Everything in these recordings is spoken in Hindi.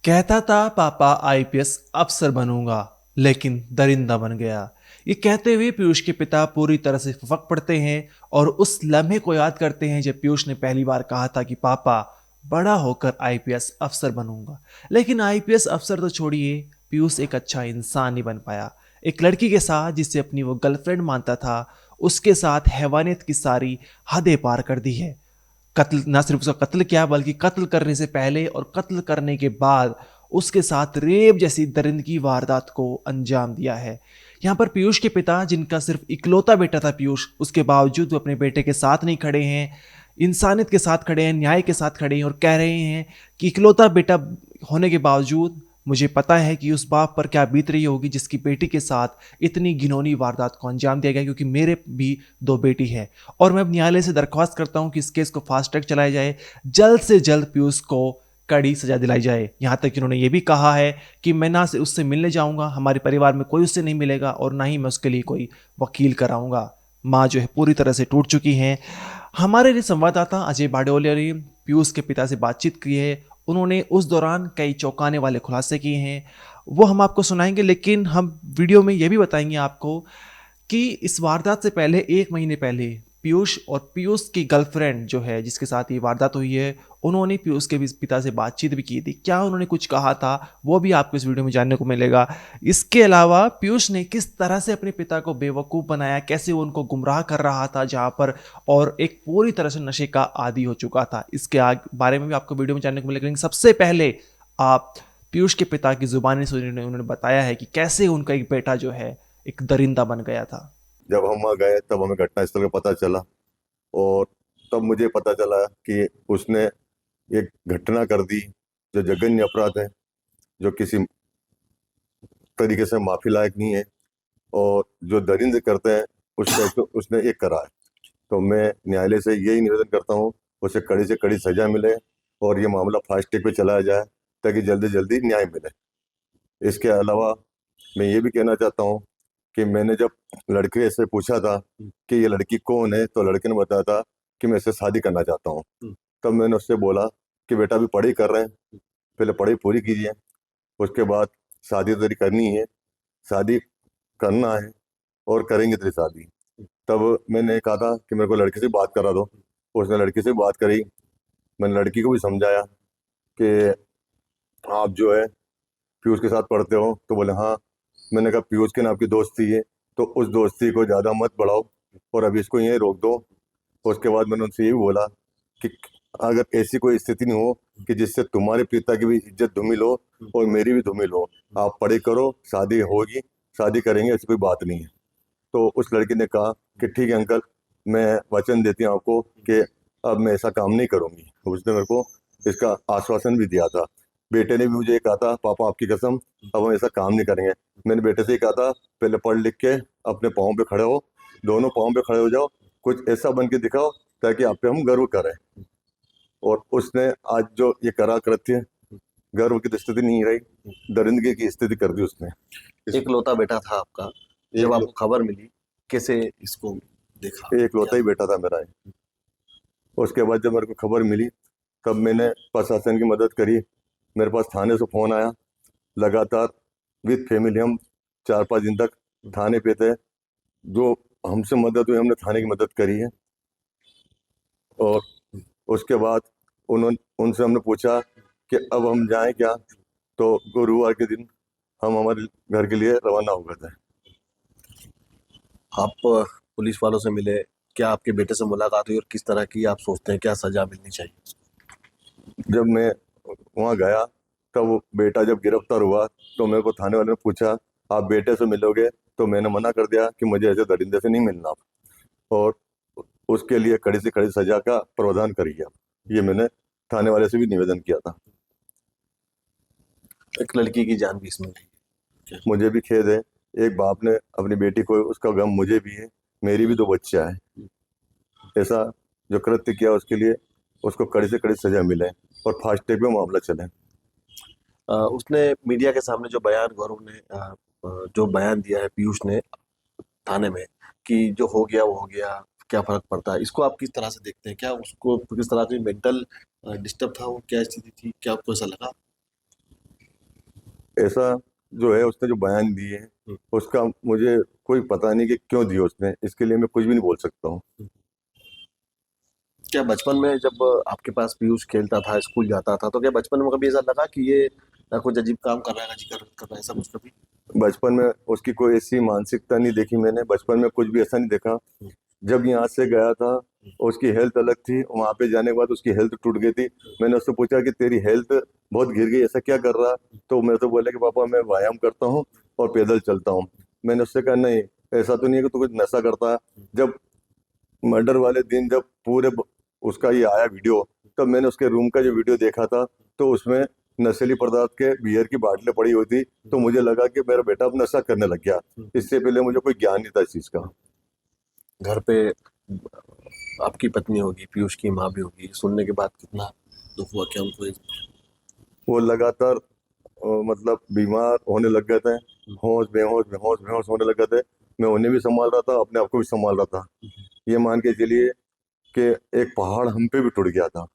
कहता था पापा आईपीएस अफसर बनूंगा, लेकिन दरिंदा बन गया। ये कहते हुए पीयूष के पिता पूरी तरह से फक पड़ते हैं और उस लम्हे को याद करते हैं जब पीयूष ने पहली बार कहा था कि पापा बड़ा होकर आईपीएस अफसर बनूंगा। लेकिन आईपीएस अफसर तो छोड़िए, पीयूष एक अच्छा इंसान नहीं बन पाया। एक लड़की के साथ जिसे अपनी वो गर्लफ्रेंड मानता था, उसके साथ हैवानियत की सारी हदें पार कर दी है। कत्ल, ना सिर्फ उसका कत्ल किया बल्कि कत्ल करने से पहले और कत्ल करने के बाद उसके साथ रेप जैसी दरिंदगी वारदात को अंजाम दिया है। यहाँ पर पीयूष के पिता, जिनका सिर्फ इकलौता बेटा था पीयूष, उसके बावजूद वो अपने बेटे के साथ नहीं खड़े हैं, इंसानियत के साथ खड़े हैं, न्याय के साथ खड़े हैं और कह रहे हैं कि इकलौता बेटा होने के बावजूद मुझे पता है कि उस बाप पर क्या बीत रही होगी जिसकी बेटी के साथ इतनी घिनौनी वारदात को अंजाम दिया गया, क्योंकि मेरे भी दो बेटी है। और मैं अब न्यायालय से दरख्वास्त करता हूं कि इस केस को फास्ट ट्रैक चलाया जाए, जल्द से जल्द पीयूष को कड़ी सजा दिलाई जाए। यहां तक कि उन्होंने ये भी कहा है कि मैं ना से उससे मिलने जाऊंगा, हमारे परिवार में कोई उससे नहीं मिलेगा और ना ही मैं उसके लिए कोई वकील कराऊंगा। माँ जो है पूरी तरह से टूट चुकी हैं। हमारे लिए संवाददाता अजय बाडोलिया ने पीयूष के पिता से बातचीत की है। उन्होंने उस दौरान कई चौंकाने वाले खुलासे किए हैं, वो हम आपको सुनाएंगे। लेकिन हम वीडियो में ये भी बताएंगे आपको कि इस वारदात से पहले, एक महीने पहले, पीयूष और पीयूष की गर्लफ्रेंड जो है जिसके साथ ये वारदात हुई है, उन्होंने पीयूष के पिता से बातचीत भी की थी। क्या उन्होंने कुछ कहा था वो भी आपको इस वीडियो में जानने को मिलेगा। इसके अलावा पीयूष ने किस तरह से अपने पिता को बेवकूफ़ बनाया, कैसे वो उनको गुमराह कर रहा था जहाँ पर, और एक पूरी तरह से नशे का आदी हो चुका था, इसके बारे में भी आपको वीडियो में जानने को मिलेगा। लेकिन सबसे पहले आप पीयूष के पिता की जुबानी से उन्होंने बताया है कि कैसे उनका एक बेटा जो है एक दरिंदा बन गया था। जब हम वहाँ गए तब हमें घटनास्थल का पता चला। और तब मुझे पता चला कि उसने एक घटना कर दी जो जघन्य अपराध है, जो किसी तरीके से माफी लायक नहीं है। और जो दरिंद करते हैं उसने उसने एक करा है। तो मैं न्यायालय से यही निवेदन करता हूँ, उसे कड़ी से कड़ी सजा मिले और ये मामला फास्ट ट्रैक पे चलाया जाए ताकि जल्दी जल्दी न्याय मिले। इसके अलावा मैं ये भी कहना चाहता हूँ कि मैंने जब लड़के से पूछा था कि ये लड़की कौन है, तो लड़के ने बताया था कि मैं इससे शादी करना चाहता हूँ। तब मैंने उससे बोला कि बेटा अभी पढ़ाई कर रहे हैं, पहले पढ़ाई पूरी कीजिए, उसके बाद शादी तेरी करनी है, शादी करना है और करेंगे तेरी शादी। तब मैंने कहा था कि मेरे को लड़के से बात करा दो। उसने लड़की से बात करी। मैंने लड़की को भी समझाया कि आप जो है पीयूष के साथ पढ़ते हो, तो बोले हाँ। मैंने कहा पीयूष के नाम की दोस्ती है, तो उस दोस्ती को ज़्यादा मत बढ़ाओ और अभी इसको यहीं रोक दो। उसके बाद मैंने उनसे ये भी बोला कि अगर ऐसी कोई स्थिति नहीं हो कि जिससे तुम्हारे पिता की भी इज्जत धूमिल हो और मेरी भी धूमिल हो, आप पढ़ाई करो, शादी होगी, शादी करेंगे, ऐसी कोई बात नहीं है। तो उस लड़की ने कहा कि ठीक है अंकल, मैं वचन देती हूँ आपको कि अब मैं ऐसा काम नहीं करूँगी। उसने मेरे को इसका आश्वासन भी दिया था। बेटे ने भी मुझे कहा था पापा आपकी कसम अब हम ऐसा काम नहीं करेंगे। मैंने बेटे से ही कहा था पहले पढ़ लिख के अपने पाँव पे खड़े हो, दोनों पाँव पे खड़े हो जाओ, कुछ ऐसा बन के दिखाओ ताकि आप पे हम गर्व करें। और उसने आज जो ये करा कृत्य, गर्व की तो स्थिति नहीं रही, दरिंदगी की स्थिति कर दी उसने। इकलौता बेटा था आपका, जब आपको खबर मिली कैसे इसको देखा? एक लौता ही बेटा था मेरा। उसके बाद जब मेरे को खबर मिली तब मैंने प्रशासन की मदद करी। मेरे पास थाने से फ़ोन आया। लगातार विद फैमिली हम 4-5 दिन तक थाने पे थे। जो हमसे मदद हुई हमने थाने की मदद करी है। और उसके बाद उन्होंने उनसे हमने पूछा कि अब हम जाएं क्या, तो गुरुवार के दिन हम हमारे घर के लिए रवाना हो गए थे। आप पुलिस वालों से मिले, क्या आपके बेटे से मुलाकात हुई और किस तरह की आप सोचते हैं क्या सजा मिलनी चाहिए? जब मैं वहाँ गया तब वो बेटा जब गिरफ्तार हुआ तो मेरे को थाने वाले ने पूछा आप बेटे से मिलोगे, तो मैंने मना कर दिया कि मुझे ऐसे दरिंदे से नहीं मिलना। और उसके लिए कड़ी से कड़ी सजा का प्रावधान करिए आप, ये मैंने थाने वाले से भी निवेदन किया था। एक लड़की की जान भी इसमें गई। मुझे भी खेद है, एक बाप ने अपनी बेटी को, उसका गम मुझे भी है, मेरी भी दो बच्चा है। ऐसा जो कृत्य किया उसके लिए उसको कड़ी से कड़ी सजा मिले और फास्ट ट्रैक में मामला चले। उसने मीडिया के सामने जो बयान गौरव ने जो बयान दिया है पीयूष ने थाने में कि जो हो गया वो हो गया, क्या फर्क पड़ता है, इसको आप किस तरह से देखते हैं? क्या उसको किस तरह से मेंटल डिस्टर्ब था वो, क्या स्थिति थी, क्या आपको ऐसा लगा? ऐसा जो है उसने जो बयान दिए उसका मुझे कोई पता नहीं कि क्यों दिए उसने, इसके लिए मैं कुछ भी नहीं बोल सकता हूँ। क्या बचपन में जब आपके पास पीयूष खेलता था, स्कूल जाता था, तो क्या बचपन में कभी ऐसा लगा कि ये कुछ अजीब काम कर रहा है, अजीब कर रहा है, ऐसा कुछ कभी? बचपन में उसकी कोई ऐसी मानसिकता नहीं देखी मैंने, बचपन में कुछ भी ऐसा नहीं देखा। जब यहाँ से गया था उसकी हेल्थ अलग थी, वहाँ पे जाने के बाद उसकी हेल्थ टूट गई थी। मैंने उससे पूछा कि तेरी हेल्थ बहुत गिर गई, ऐसा क्या कर रहा? तो मैं तो बोला कि पापा मैं व्यायाम करता हूँ और पैदल चलता हूँ। मैंने उससे कहा नहीं, ऐसा तो नहीं है कि तू कुछ नशा करता है। जब मर्डर वाले दिन जब उसका ये आया वीडियो, तब मैंने उसके रूम का जो वीडियो देखा था, तो उसमें नशीली पदार्थ के बियर की बाटलें पड़ी हुई थी। तो मुझे लगा कि मेरा बेटा अब नशा करने लग गया। इससे पहले मुझे कोई ज्ञान नहीं था इस चीज़ का। घर पे आपकी पत्नी होगी, पीयूष की माँ भी होगी, सुनने के बाद कितना दुख हुआ? क्या उनको वो लगातार मतलब बीमार होने लग गए थे, होश बेहोश बेहोश बेहोश होने लग गए थे। मैं उन्हें भी संभाल रहा था, अपने आप को भी संभाल रहा था। ये मान के चलिए कि एक पहाड़ हम पे भी टूट गया था।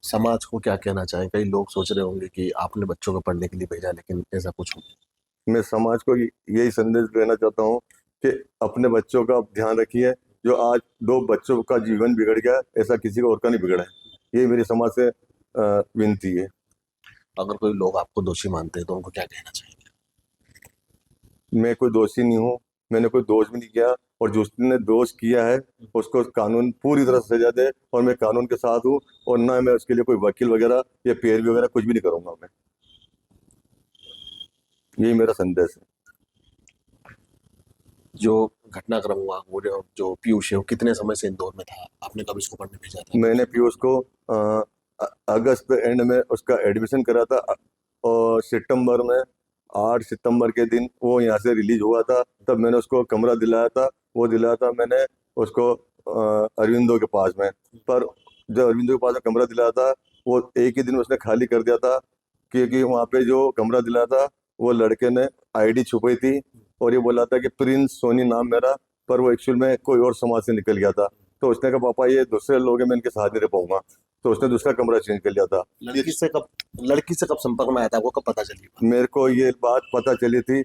समाज को क्या कहना चाहें? कई लोग सोच रहे होंगे कि आपने बच्चों को पढ़ने के लिए भेजा, लेकिन ऐसा कुछ हो। मैं समाज को यही संदेश देना चाहता हूँ कि अपने बच्चों का ध्यान रखिए। जो आज दो बच्चों का जीवन बिगड़ गया, ऐसा किसी को और का नहीं बिगड़ा है। ये मेरी समाज से विनती है। अगर कोई लोग आपको दोषी मानते हैं तो उनको क्या कहना चाहेंगे? मैं कोई दोषी नहीं हूँ, मैंने कोई दोष भी नहीं किया। और जिसने दोष किया है उसको कानून पूरी तरह से सजा दे, और मैं कानून के साथ हूँ। और ना मैं उसके लिए कोई वकील वगैरह या पैरवी वगैरह कुछ भी नहीं करूंगा मैं। यही मेरा संदेश है। जो घटनाक्रम हुआ, वो जो पीयूष है, वो कितने समय से इंदौर में था? आपने कब इसको पढ़ने भेजा था? मैंने पीयूष को अगस्त एंड में उसका एडमिशन करा था, और सितंबर में 8 सितंबर के दिन वो यहाँ से रिलीज हुआ था। तब मैंने उसको कमरा दिलाया था। वो दिलाया था मैंने उसको अरविंदो के पास में। पर जब अरविंदो के पास में कमरा दिलाया था, वो एक ही दिन में उसने खाली कर दिया था, क्योंकि वहाँ पे जो कमरा दिलाया था वो लड़के ने आईडी छुपाई थी, और ये बोला था कि प्रिंस सोनी नाम मेरा, पर वो एक्चुअल में कोई और समाज से निकल गया था। तो उसने कहा पापा ये दूसरे लोग हैं, मैं इनके साथ नहीं रह पाऊंगा। तो उसने दूसरा कमरा चेंज कर लिया था। लड़की से कब संपर्क में आया था? वो कब पता चली बात? मेरे को ये बात पता चली थी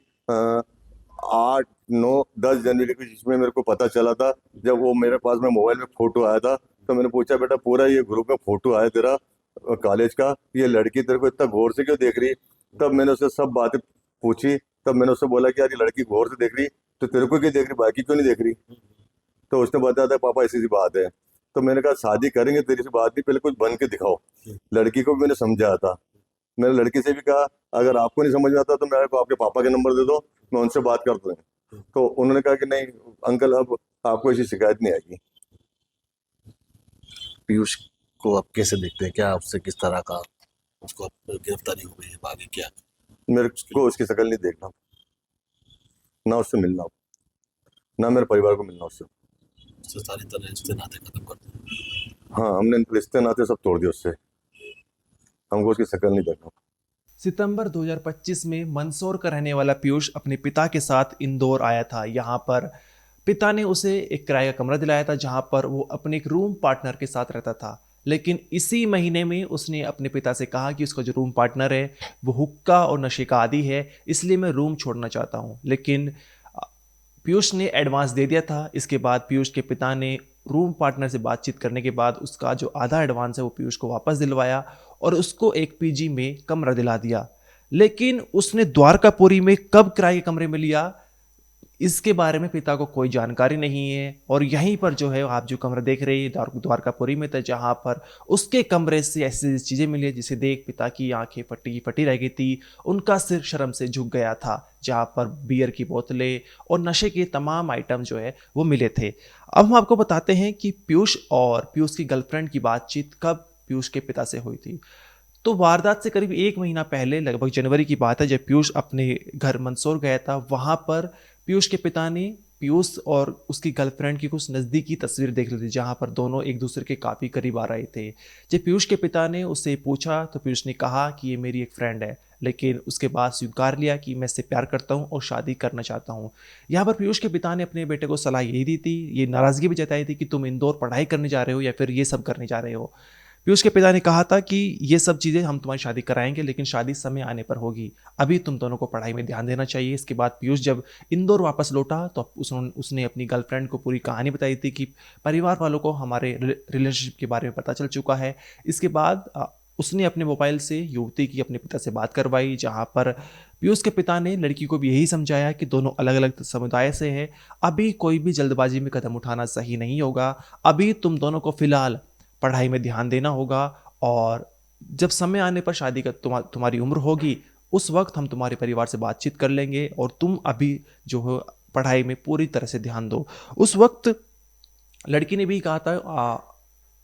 8 9 10 जनवरी को, जिसमें मेरे को पता चला था जब वो मेरे पास में मोबाइल में फोटो आया था। तो मैंने पूछा बेटा पूरा ये ग्रुप में फोटो आया तेरा कॉलेज का, ये लड़की तेरे को इतना गौर से क्यों देख रही? तब मैंने उससे सब बातें पूछी। तब मैंने उससे बोला कि यार ये लड़की गौर से देख रही, तो तेरे को क्यों देख रही, बाकी क्यों नहीं देख रही? तो उसने बताया था पापा ऐसी सी बात है। तो मैंने कहा शादी करेंगे तेरी से बात नहीं, पहले कुछ बन के दिखाओ। लड़की को भी मैंने समझाया था। मैंने लड़की से भी कहा अगर आपको नहीं समझ में आता तो मेरे को आपके पापा के नंबर दे दो, मैं उनसे बात करता हूँ। तो उन्होंने कहा कि नहीं अंकल, अब आपको ऐसी शिकायत नहीं आएगी। पीयूष को आप कैसे देखते हैं? क्या उससे किस तरह का उसको अब गिरफ्तारी हो गई है, आगे क्या? मेरे को उसकी शक्ल नहीं देखना, ना उससे मिलना, ना मेरे परिवार को मिलना उससे। उससे सारी तरह रिश्ते नाते खत्म कर दिए। हाँ, हमने रिश्ते नाते सब तोड़ दिए उससे। हमको उसकी शक्ल नहीं देखना। सितंबर 2025 में मंदसौर का रहने वाला पीयूष अपने पिता के साथ इंदौर आया था। यहाँ पर पिता ने उसे एक किराए का कमरा दिलाया था जहाँ पर वो अपने एक रूम पार्टनर के साथ रहता था। लेकिन इसी महीने में उसने अपने पिता से कहा कि उसका जो रूम पार्टनर है वो हुक्का और नशे का आदी है, इसलिए मैं रूम छोड़ना चाहता हूँ। लेकिन पीयूष ने एडवांस दे दिया था। इसके बाद पीयूष के पिता ने रूम पार्टनर से बातचीत करने के बाद उसका जो आधा एडवांस है वो पीयूष को वापस दिलवाया और उसको एक पीजी में कमरा दिला दिया। लेकिन उसने द्वारकापुरी में कब किराए के कमरे में लिया, इसके बारे में पिता को कोई जानकारी नहीं है। और यहीं पर जो है आप जो कमरा देख रहे हैं द्वारकापुरी में था, जहाँ पर उसके कमरे से ऐसी चीज़ें मिली जिसे देख पिता की आंखें फटी फटी रह गई थी। उनका सिर शर्म से झुक गया था, जहाँ पर बियर की बोतलें और नशे के तमाम आइटम जो है वो मिले थे। अब हम आपको बताते हैं कि पीयूष और पीयूष की गर्लफ्रेंड की बातचीत कब पीयूष के पिता से हुई थी। तो वारदात से करीब 1 महीना पहले, लगभग जनवरी की बात है, जब पीयूष अपने घर मंदसौर गया था, वहाँ पर पीयूष के पिता ने पीयूष और उसकी गर्लफ्रेंड की कुछ नज़दीकी तस्वीर देख ली थी, जहाँ पर दोनों एक दूसरे के काफ़ी करीब आ रहे थे। जब पीयूष के पिता ने उससे पूछा तो पीयूष ने कहा कि ये मेरी एक फ्रेंड है, लेकिन उसके बाद स्वीकार लिया कि मैं इससे प्यार करता हूँ और शादी करना चाहता हूँ। यहाँ पर पीयूष के पिता ने अपने बेटे को सलाह यही दी थी, ये नाराज़गी भी जताई थी कि तुम इंदौर पढ़ाई करने जा रहे हो या फिर ये सब करने जा रहे हो। पीयूष के पिता ने कहा था कि ये सब चीज़ें हम तुम्हारी शादी कराएंगे, लेकिन शादी समय आने पर होगी, अभी तुम दोनों को पढ़ाई में ध्यान देना चाहिए। इसके बाद पीयूष जब इंदौर वापस लौटा तो उसने अपनी गर्लफ्रेंड को पूरी कहानी बताई थी कि परिवार वालों को हमारे रिलेशनशिप के बारे में पता चल चुका है। इसके बाद उसने अपने मोबाइल से युवती की अपने पिता से बात करवाई, जहाँ पर पीयूष के पिता ने लड़की को भी यही समझाया कि दोनों अलग अलग समुदाय से हैं, अभी कोई भी जल्दबाजी में कदम उठाना सही नहीं होगा, अभी तुम दोनों को फिलहाल पढ़ाई में ध्यान देना होगा, और जब समय आने पर शादी का तुम्हारी उम्र होगी, उस वक्त हम तुम्हारे परिवार से बातचीत कर लेंगे, और तुम अभी जो है पढ़ाई में पूरी तरह से ध्यान दो। उस वक्त लड़की ने भी कहा था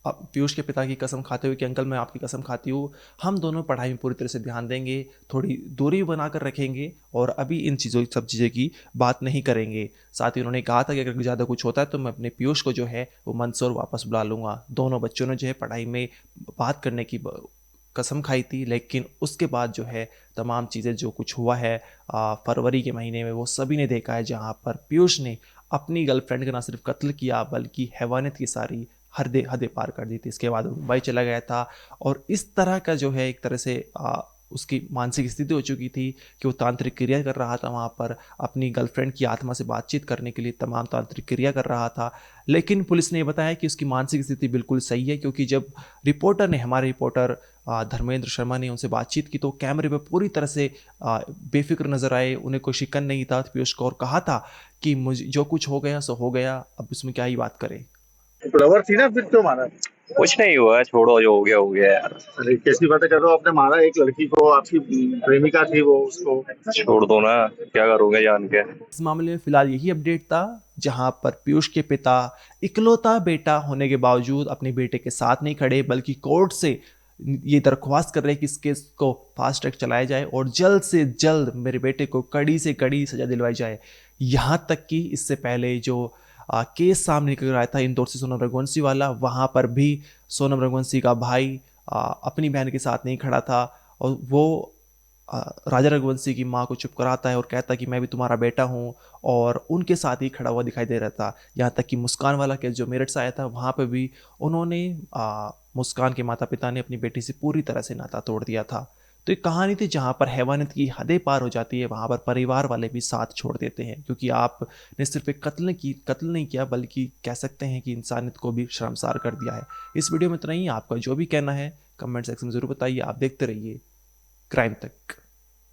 पीयूष के पिता की कसम खाते हुए कि अंकल मैं आपकी कसम खाती हूँ, हम दोनों पढ़ाई में पूरी तरह से ध्यान देंगे, थोड़ी दूरी बनाकर रखेंगे, और अभी इन सब चीज़ों की बात नहीं करेंगे। साथ ही उन्होंने कहा था कि अगर ज़्यादा कुछ होता है तो मैं अपने पीयूष को जो है वो मंदसौर वापस बुला लूँगा। दोनों बच्चों ने जो है पढ़ाई में बात करने की कसम खाई थी, लेकिन उसके बाद जो है तमाम चीज़ें जो कुछ हुआ है फरवरी के महीने में, वो सभी ने देखा है, जहाँ पर पीयूष ने अपनी गर्लफ्रेंड का ना सिर्फ कत्ल किया बल्कि हैवानियत की सारी हदें पार कर दी थी। इसके बाद वो मुंबई चला गया था, और इस तरह का जो है एक तरह से उसकी मानसिक स्थिति हो चुकी थी कि वो तांत्रिक क्रिया कर रहा था वहाँ पर, अपनी गर्लफ्रेंड की आत्मा से बातचीत करने के लिए तमाम तांत्रिक क्रिया कर रहा था। लेकिन पुलिस ने बताया कि उसकी मानसिक स्थिति बिल्कुल सही है, क्योंकि जब हमारे रिपोर्टर धर्मेंद्र शर्मा ने उनसे बातचीत की तो कैमरे पर पूरी तरह से बेफिक्र नजर आए, उन्हें कोई शिकन नहीं था पीयूष को, और कहा था कि मुझे जो कुछ हो गया सो हो गया, अब इसमें क्या ही बात करें। फ्लावर थी ना, फिर क्यों मारा? कुछ नहीं हुआ, छोड़ो, जो हो गया यार। अरे कैसी बातें कर रहे हो, आपने मारा एक लड़की को, आपकी प्रेमिका थी वो, उसको छोड़ दो ना, क्या करोगे जान के। इस मामले में फिलहाल यही अपडेट था, जहां पर पीयूष के पिता इकलौता बेटा होने के बावजूद अपने बेटे के साथ नहीं खड़े, बल्कि कोर्ट से ये दरख्वास्त कर रहे हैं कि इस केस को फास्ट ट्रैक चलाया जाए और जल्द से जल्द मेरे बेटे को कड़ी से कड़ी सजा दिलवाई जाए। यहाँ तक कि इससे पहले जो केस सामने निकल आया था इंदौर से सोनम रघुवंशी वाला, वहाँ पर भी सोनम रघुवंशी का भाई अपनी बहन के साथ नहीं खड़ा था, और वो राजा रघुवंशी की माँ को चुप कराता है और कहता है कि मैं भी तुम्हारा बेटा हूँ, और उनके साथ ही खड़ा हुआ दिखाई दे रहा था। यहाँ तक कि मुस्कान वाला केस जो मेरठ से आया था, वहाँ पे भी उन्होंने मुस्कान के माता पिता ने अपनी बेटी से पूरी तरह से नाता तोड़ दिया था। तो एक कहानी थी जहाँ पर हैवानियत की हदें पार हो जाती है, वहाँ पर परिवार वाले भी साथ छोड़ देते हैं, क्योंकि आपने सिर्फ एक कत्ल नहीं किया, बल्कि कह सकते हैं कि इंसानियत को भी शर्मसार कर दिया है। इस वीडियो में इतना ही। आपका जो भी कहना है कमेंट सेक्शन में ज़रूर बताइए। आप देखते रहिए क्राइम तक।